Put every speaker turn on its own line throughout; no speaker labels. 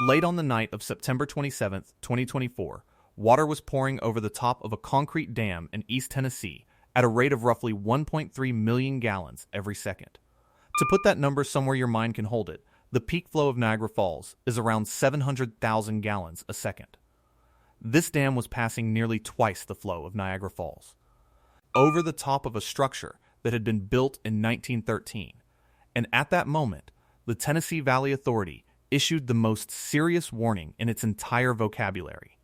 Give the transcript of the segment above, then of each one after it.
Late on the night of September 27, 2024, water was pouring over the top of a concrete dam in East Tennessee at a rate of roughly 1.3 million gallons every second. To put that number somewhere your mind can hold it, the peak flow of Niagara Falls is around 700,000 gallons a second. This dam was passing nearly twice the flow of Niagara Falls, over the top of a structure that had been built in 1913. And at that moment, the Tennessee Valley Authority issued the most serious warning in its entire vocabulary.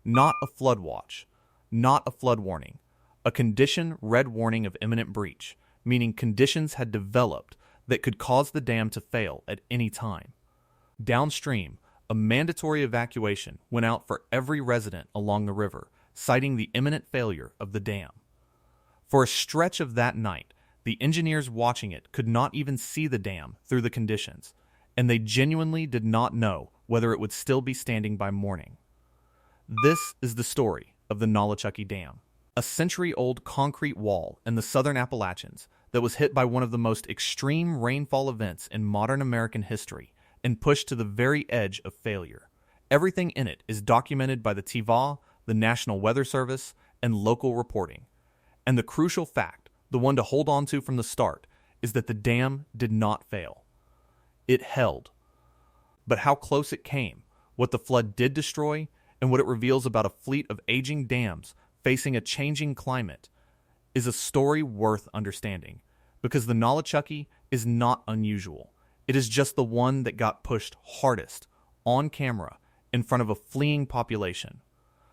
Not a flood watch, not a flood warning, a condition red warning of imminent breach, meaning conditions had developed that could cause the dam to fail at any time. Downstream, a mandatory evacuation went out for every resident along the river, citing the imminent failure of the dam. For a stretch of that night, the engineers watching it could not even see the dam through the conditions, and they genuinely did not know whether it would still be standing by morning. This is the story of the Nolichucky Dam, a century-old concrete wall in the southern Appalachians that was hit by one of the most extreme rainfall events in modern American history and pushed to the very edge of failure. Everything in it is documented by the TVA, the National Weather Service, and local reporting. And the crucial fact, the one to hold on to from the start, is that the dam did not fail. It held. But how close it came, what the flood did destroy, and what it reveals about a fleet of aging dams facing a changing climate is a story worth understanding, because the Nolichucky is not unusual. It is just the one that got pushed hardest, on camera, in front of a fleeing population.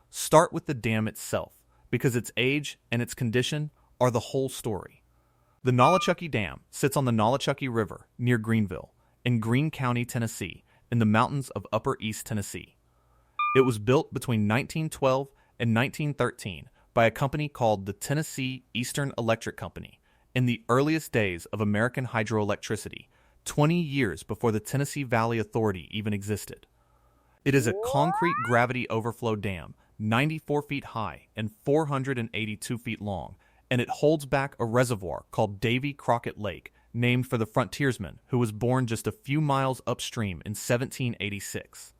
Start with the dam itself, because its age and its condition are the whole story. The Nolichucky Dam sits on the Nolichucky River near Greenville, in Greene County, Tennessee, in the mountains of Upper East Tennessee. It was built between 1912 and 1913 by a company called the Tennessee Eastern Electric Company in the earliest days of American hydroelectricity, 20 years before the Tennessee Valley Authority even existed. It is a concrete gravity overflow dam, 94 feet high and 482 feet long, and it holds back a reservoir called Davy Crockett Lake, named for the frontiersman who was born just a few miles upstream in 1786.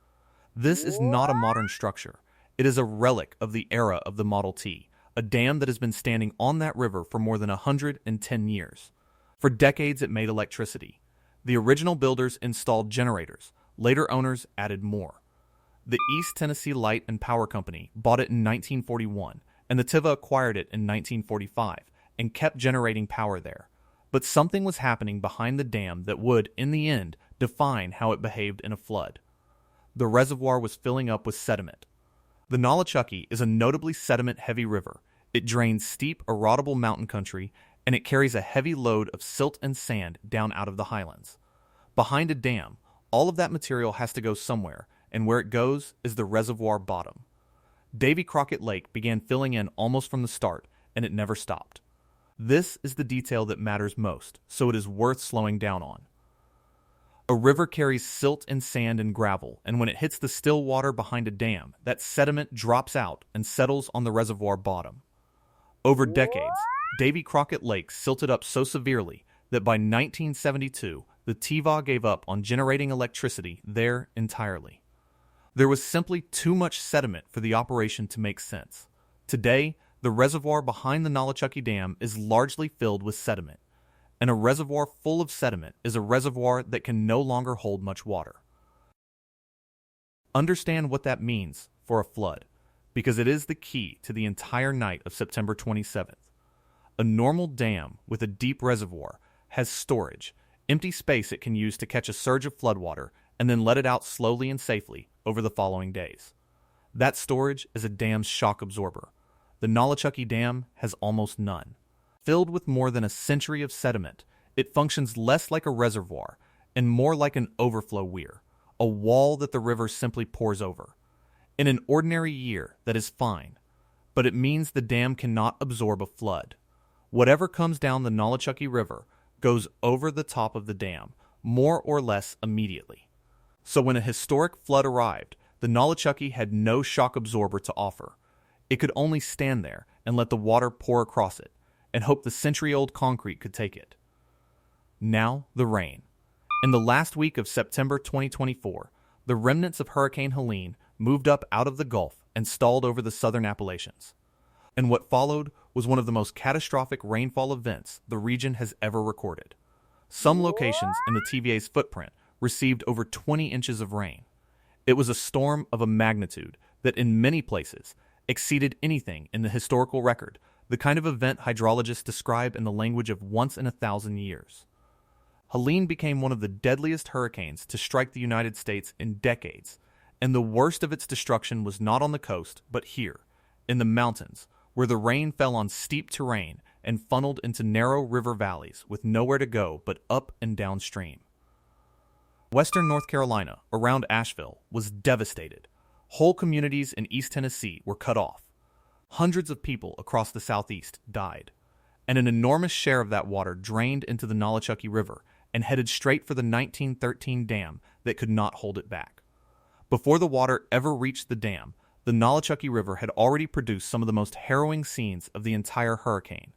This is not a modern structure. It is a relic of the era of the Model T, a dam that has been standing on that river for more than 110 years. For decades it made electricity. The original builders installed generators. Later owners added more. The East Tennessee Light and Power Company bought it in 1941, and the TVA acquired it in 1945 and kept generating power there. But something was happening behind the dam that would, in the end, define how it behaved in a flood. The reservoir was filling up with sediment. The Nolichucky is a notably sediment-heavy river. It drains steep, erodible mountain country, and it carries a heavy load of silt and sand down out of the highlands. Behind a dam, all of that material has to go somewhere, and where it goes is the reservoir bottom. Davy Crockett Lake began filling in almost from the start, and it never stopped. This is the detail that matters most, so it is worth slowing down on. A river carries silt and sand and gravel, and when it hits the still water behind a dam, that sediment drops out and settles on the reservoir bottom. Over decades, Davy Crockett Lake silted up so severely that by 1972, the TVA gave up on generating electricity there entirely. There was simply too much sediment for the operation to make sense. Today, the reservoir behind the Nolichucky Dam is largely filled with sediment, and a reservoir full of sediment is a reservoir that can no longer hold much water. Understand what that means for a flood, because it is the key to the entire night of September 27th. A normal dam with a deep reservoir has storage, empty space it can use to catch a surge of floodwater and then let it out slowly and safely over the following days. That storage is a dam's shock absorber. The Nolichucky Dam has almost none. Filled with more than a century of sediment, it functions less like a reservoir and more like an overflow weir, a wall that the river simply pours over. In an ordinary year, that is fine, but it means the dam cannot absorb a flood. Whatever comes down the Nolichucky River goes over the top of the dam, more or less immediately. So when a historic flood arrived, the Nolichucky had no shock absorber to offer. It could only stand there and let the water pour across it, and hope the century-old concrete could take it. Now, the rain. In the last week of September 2024, the remnants of Hurricane Helene moved up out of the Gulf and stalled over the southern Appalachians. And what followed was one of the most catastrophic rainfall events the region has ever recorded. Some locations in the TVA's footprint received over 20 inches of rain. It was a storm of a magnitude that in many places exceeded anything in the historical record, the kind of event hydrologists describe in the language of once in 1,000 years. Helene became one of the deadliest hurricanes to strike the United States in decades, and the worst of its destruction was not on the coast, but here, in the mountains, where the rain fell on steep terrain and funneled into narrow river valleys with nowhere to go but up and downstream. Western North Carolina, around Asheville, was devastated. Whole communities in East Tennessee were cut off. Hundreds of people across the southeast died, and an enormous share of that water drained into the Nolichucky River and headed straight for the 1913 dam that could not hold it back. Before the water ever reached the dam, the Nolichucky River had already produced some of the most harrowing scenes of the entire hurricane.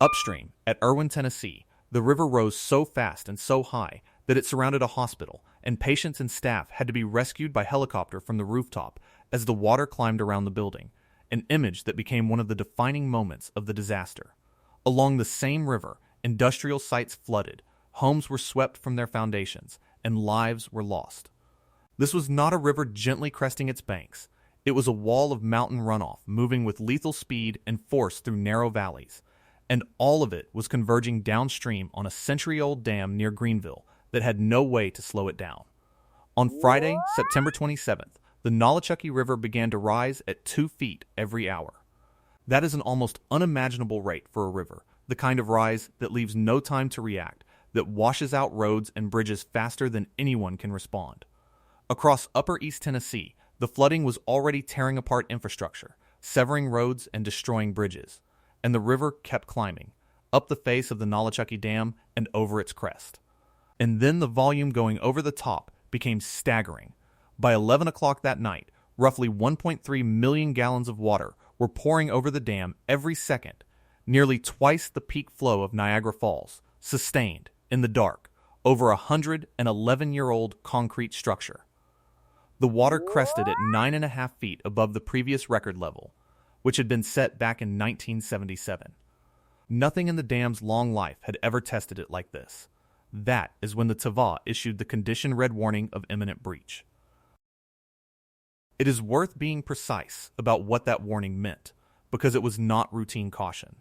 Upstream, at Erwin, Tennessee, the river rose so fast and so high that it surrounded a hospital, and patients and staff had to be rescued by helicopter from the rooftop as the water climbed around the building, an image that became one of the defining moments of the disaster. Along the same river, industrial sites flooded, homes were swept from their foundations, and lives were lost. This was not a river gently cresting its banks. It was a wall of mountain runoff moving with lethal speed and force through narrow valleys, and all of it was converging downstream on a century-old dam near Greenville that had no way to slow it down. On Friday, September 27th, the Nolichucky River began to rise at 2 feet every hour. That is an almost unimaginable rate for a river, the kind of rise that leaves no time to react, that washes out roads and bridges faster than anyone can respond. Across upper East Tennessee, the flooding was already tearing apart infrastructure, severing roads and destroying bridges, and the river kept climbing, up the face of the Nolichucky Dam and over its crest. And then the volume going over the top became staggering. By 11 o'clock that night, roughly 1.3 million gallons of water were pouring over the dam every second, nearly twice the peak flow of Niagara Falls, sustained, in the dark, over a 111-year-old concrete structure. The water crested at 9.5 feet above the previous record level, which had been set back in 1977. Nothing in the dam's long life had ever tested it like this. That is when the TVA issued the condition red warning of imminent breach. It is worth being precise about what that warning meant, because it was not routine caution.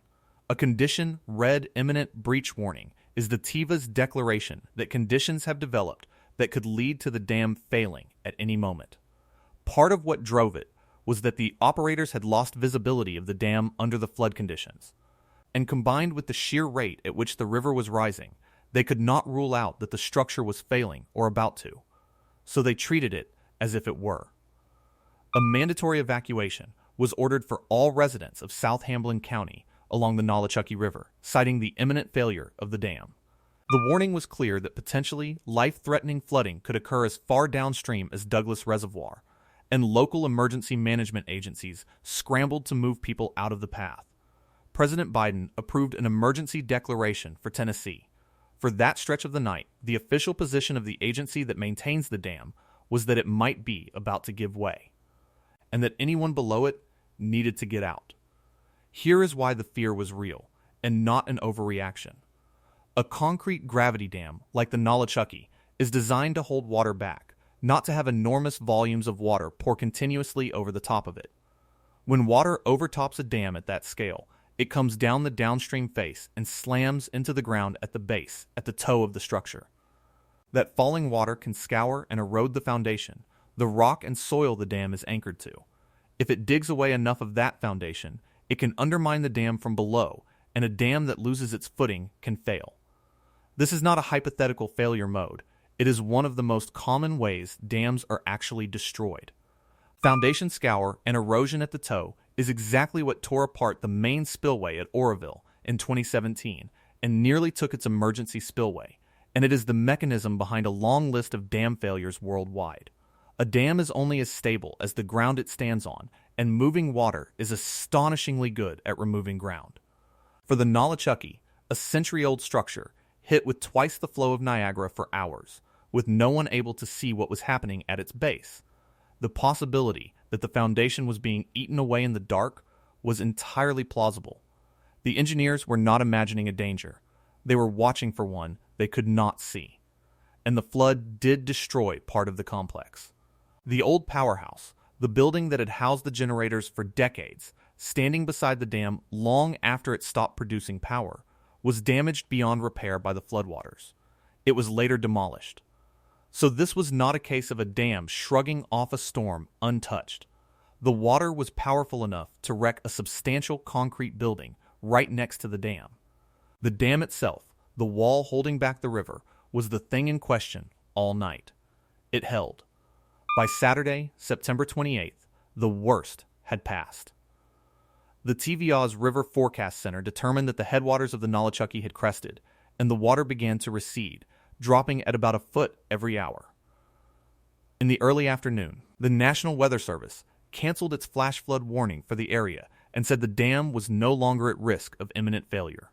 A condition red imminent breach warning is the TVA's declaration that conditions have developed that could lead to the dam failing at any moment. Part of what drove it was that the operators had lost visibility of the dam under the flood conditions, and combined with the sheer rate at which the river was rising, they could not rule out that the structure was failing or about to, so they treated it as if it were. A mandatory evacuation was ordered for all residents of South Hamblen County along the Nolichucky River, citing the imminent failure of the dam. The warning was clear that potentially life-threatening flooding could occur as far downstream as Douglas Reservoir, and local emergency management agencies scrambled to move people out of the path. President Biden approved an emergency declaration for Tennessee. For that stretch of the night, the official position of the agency that maintains the dam was that it might be about to give way, and that anyone below it needed to get out. Here is why the fear was real, and not an overreaction. A concrete gravity dam, like the Nolichucky, is designed to hold water back, not to have enormous volumes of water pour continuously over the top of it. When water overtops a dam at that scale, it comes down the downstream face and slams into the ground at the base, at the toe of the structure. That falling water can scour and erode the foundation, the rock and soil the dam is anchored to. If it digs away enough of that foundation, it can undermine the dam from below, and a dam that loses its footing can fail. This is not a hypothetical failure mode. It is one of the most common ways dams are actually destroyed. Foundation scour and erosion at the toe is exactly what tore apart the main spillway at Oroville in 2017 and nearly took its emergency spillway, and it is the mechanism behind a long list of dam failures worldwide. A dam is only as stable as the ground it stands on, and moving water is astonishingly good at removing ground. For the Nolichucky, a century-old structure, hit with twice the flow of Niagara for hours, with no one able to see what was happening at its base. The possibility that the foundation was being eaten away in the dark was entirely plausible. The engineers were not imagining a danger. They were watching for one they could not see. And the flood did destroy part of the complex. The old powerhouse, the building that had housed the generators for decades, standing beside the dam long after it stopped producing power, was damaged beyond repair by the floodwaters. It was later demolished. So this was not a case of a dam shrugging off a storm untouched. The water was powerful enough to wreck a substantial concrete building right next to the dam. The dam itself, the wall holding back the river, was the thing in question all night. It held. By Saturday, September 28th, the worst had passed. The TVA's River Forecast Center determined that the headwaters of the Nolichucky had crested, and the water began to recede, dropping at about a foot every hour. In the early afternoon, the National Weather Service canceled its flash flood warning for the area and said the dam was no longer at risk of imminent failure.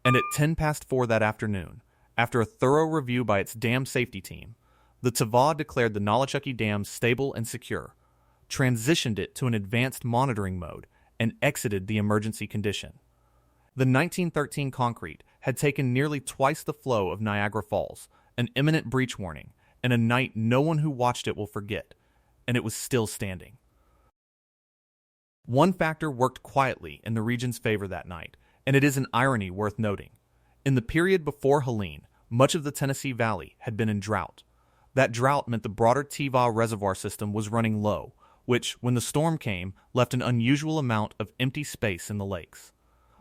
And at 4:10 that afternoon, after a thorough review by its dam safety team, the TVA declared the Nolichucky Dam stable and secure, transitioned it to an advanced monitoring mode, and exited the emergency condition. The 1913 concrete had taken nearly twice the flow of Niagara Falls, an imminent breach warning, and a night no one who watched it will forget, and it was still standing. One factor worked quietly in the region's favor that night, and it is an irony worth noting. In the period before Helene, much of the Tennessee Valley had been in drought. That drought meant the broader TVA reservoir system was running low, which, when the storm came, left an unusual amount of empty space in the lakes.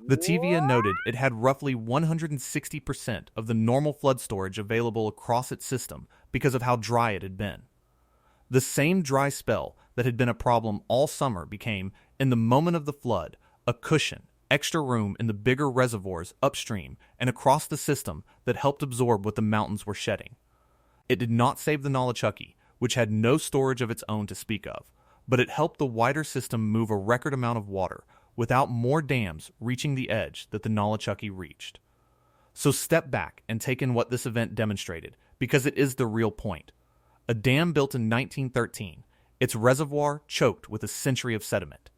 The TVA noted it had roughly 160% of the normal flood storage available across its system because of how dry it had been. The same dry spell that had been a problem all summer became, in the moment of the flood, a cushion, extra room in the bigger reservoirs upstream and across the system that helped absorb what the mountains were shedding. It did not save the Nolichucky, which had no storage of its own to speak of, but it helped the wider system move a record amount of water without more dams reaching the edge that the Nolichucky reached. So step back and take in what this event demonstrated, because it is the real point. A dam built in 1913, its reservoir choked with a century of sediment,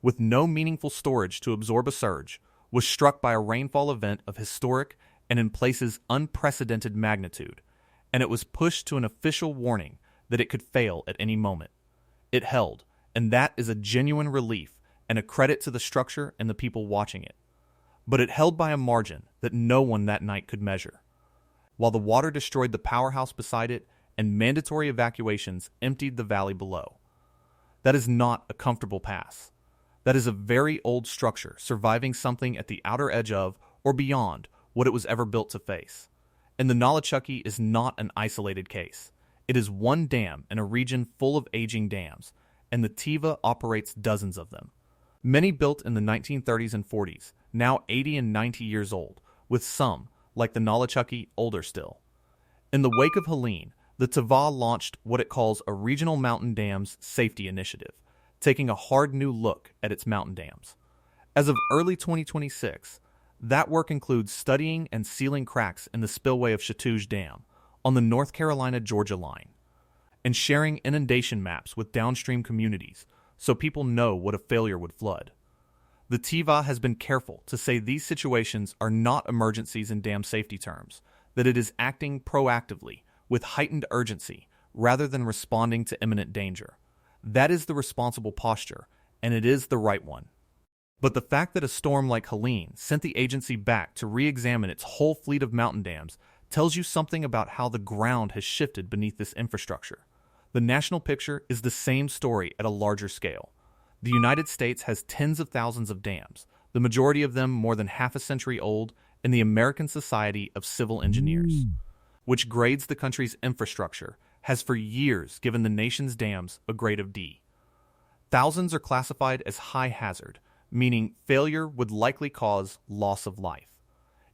with no meaningful storage to absorb a surge, was struck by a rainfall event of historic and in places unprecedented magnitude, and it was pushed to an official warning that it could fail at any moment. It held, and that is a genuine relief and a credit to the structure and the people watching it. But it held by a margin that no one that night could measure. While the water destroyed the powerhouse beside it and mandatory evacuations emptied the valley below. That is not a comfortable pass. That is a very old structure surviving something at the outer edge of or beyond what it was ever built to face. And the Nolichucky is not an isolated case. It is one dam in a region full of aging dams, and the TVA operates dozens of them. Many built in the 1930s and 40s, now 80 and 90 years old, with some, like the Nolichucky, older still. In the wake of Helene, the TVA launched what it calls a Regional Mountain Dams Safety Initiative, taking a hard new look at its mountain dams. As of early 2026, that work includes studying and sealing cracks in the spillway of Chattooge Dam on the North Carolina-Georgia line, and sharing inundation maps with downstream communities so people know what a failure would flood. The TVA has been careful to say these situations are not emergencies in dam safety terms, that it is acting proactively with heightened urgency rather than responding to imminent danger. That is the responsible posture, and it is the right one. But the fact that a storm like Helene sent the agency back to re-examine its whole fleet of mountain dams tells you something about how the ground has shifted beneath this infrastructure. The national picture is the same story at a larger scale. The United States has tens of thousands of dams, the majority of them more than half a century old, in the American Society of Civil Engineers, which grades the country's infrastructure, has for years given the nation's dams a grade of D. Thousands are classified as high hazard, meaning failure would likely cause loss of life.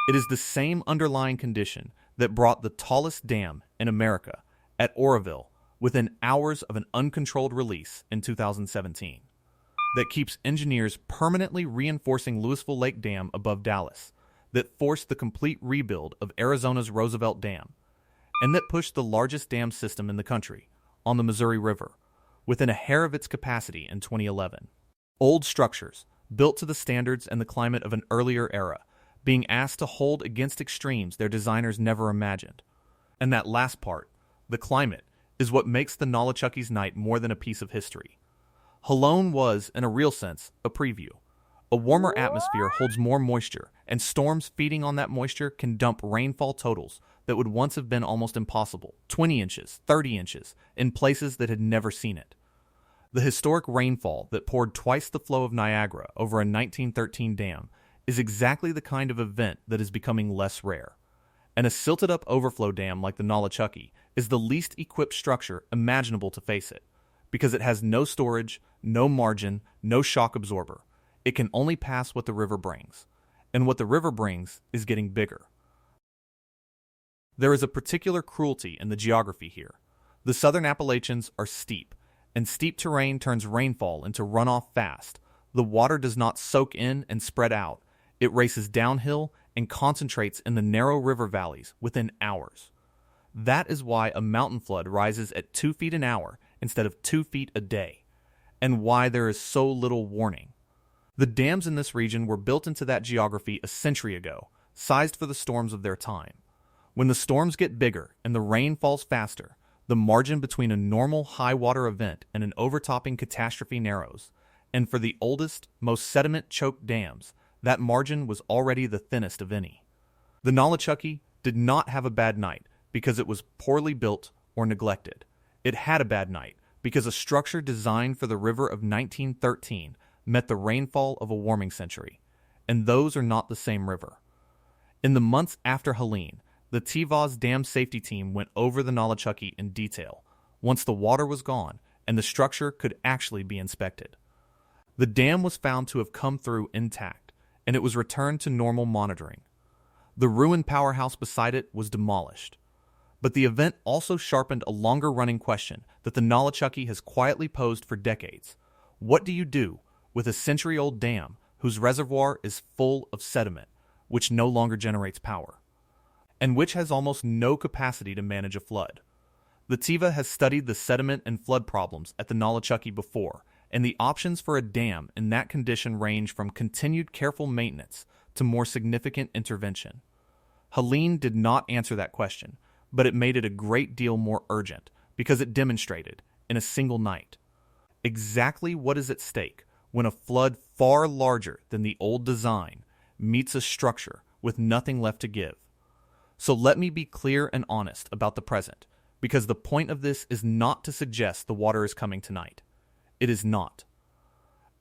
It is the same underlying condition that brought the tallest dam in America, at Oroville, within hours of an uncontrolled release in 2017, that keeps engineers permanently reinforcing Lewisville Lake Dam above Dallas, that forced the complete rebuild of Arizona's Roosevelt Dam, and that pushed the largest dam system in the country, on the Missouri River, within a hair of its capacity in 2011. Old structures, built to the standards and the climate of an earlier era, being asked to hold against extremes their designers never imagined. And that last part, the climate, is what makes the Nolichucky's night more than a piece of history. Helene was, in a real sense, a preview. A warmer atmosphere holds more moisture, and storms feeding on that moisture can dump rainfall totals that would once have been almost impossible, 20 inches, 30 inches, in places that had never seen it. The historic rainfall that poured twice the flow of Niagara over a 1913 dam is exactly the kind of event that is becoming less rare. And a silted-up overflow dam like the Nolichucky is the least equipped structure imaginable to face it, because it has no storage, no margin, no shock absorber. It can only pass what the river brings, and what the river brings is getting bigger. There is a particular cruelty in the geography here. The southern Appalachians are steep, and steep terrain turns rainfall into runoff fast. The water does not soak in and spread out. It races downhill and concentrates in the narrow river valleys within hours. That is why a mountain flood rises at 2 feet an hour instead of 2 feet a day, and why there is so little warning. The dams in this region were built into that geography a century ago, sized for the storms of their time. When the storms get bigger and the rain falls faster, the margin between a normal high water event and an overtopping catastrophe narrows, and for the oldest, most sediment-choked dams, that margin was already the thinnest of any. The Nolichucky did not have a bad night because it was poorly built or neglected. It had a bad night because a structure designed for the river of 1913 met the rainfall of a warming century, and those are not the same river. In the months after Helene, the TVA's dam safety team went over the Nolichucky in detail, once the water was gone and the structure could actually be inspected. The dam was found to have come through intact, and it was returned to normal monitoring. The ruined powerhouse beside it was demolished. But the event also sharpened a longer-running question that the Nolichucky has quietly posed for decades. What do you do with a century-old dam whose reservoir is full of sediment, which no longer generates power, and which has almost no capacity to manage a flood? The TVA has studied the sediment and flood problems at the Nolichucky before, and the options for a dam in that condition range from continued careful maintenance to more significant intervention. Helene did not answer that question, but it made it a great deal more urgent because it demonstrated, in a single night, exactly what is at stake when a flood far larger than the old design meets a structure with nothing left to give. So let me be clear and honest about the present, because the point of this is not to suggest the water is coming tonight. It is not.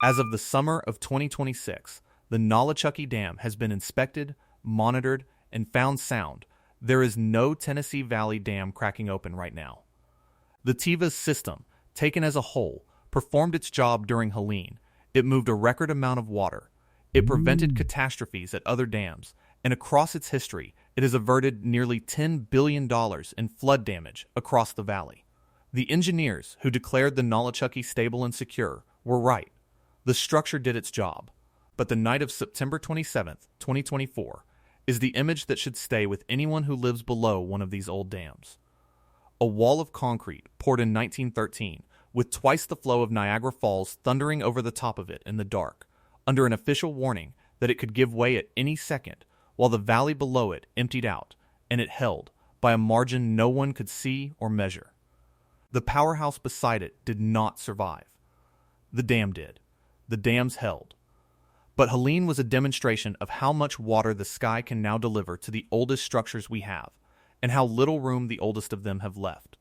As of the summer of 2026, the Nolichucky Dam has been inspected, monitored, and found sound. There is no Tennessee Valley Dam cracking open right now. The TVA's system, taken as a whole, performed its job during Helene. It moved a record amount of water. It prevented catastrophes at other dams, and across its history, it has averted nearly $10 billion in flood damage across the valley. The engineers who declared the Nolichucky stable and secure were right. The structure did its job. But the night of September 27, 2024, is the image that should stay with anyone who lives below one of these old dams. A wall of concrete poured in 1913, with twice the flow of Niagara Falls thundering over the top of it in the dark, under an official warning that it could give way at any second, while the valley below it emptied out, and it held, by a margin no one could see or measure. The powerhouse beside it did not survive. The dam did. The dams held. But Helene was a demonstration of how much water the sky can now deliver to the oldest structures we have, and how little room the oldest of them have left.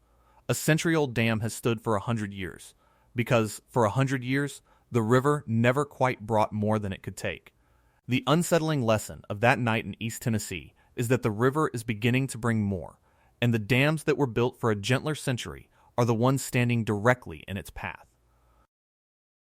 A century-old dam has stood for 100 years, because, for 100 years, the river never quite brought more than it could take. The unsettling lesson of that night in East Tennessee is that the river is beginning to bring more, and the dams that were built for a gentler century are the ones standing directly in its path.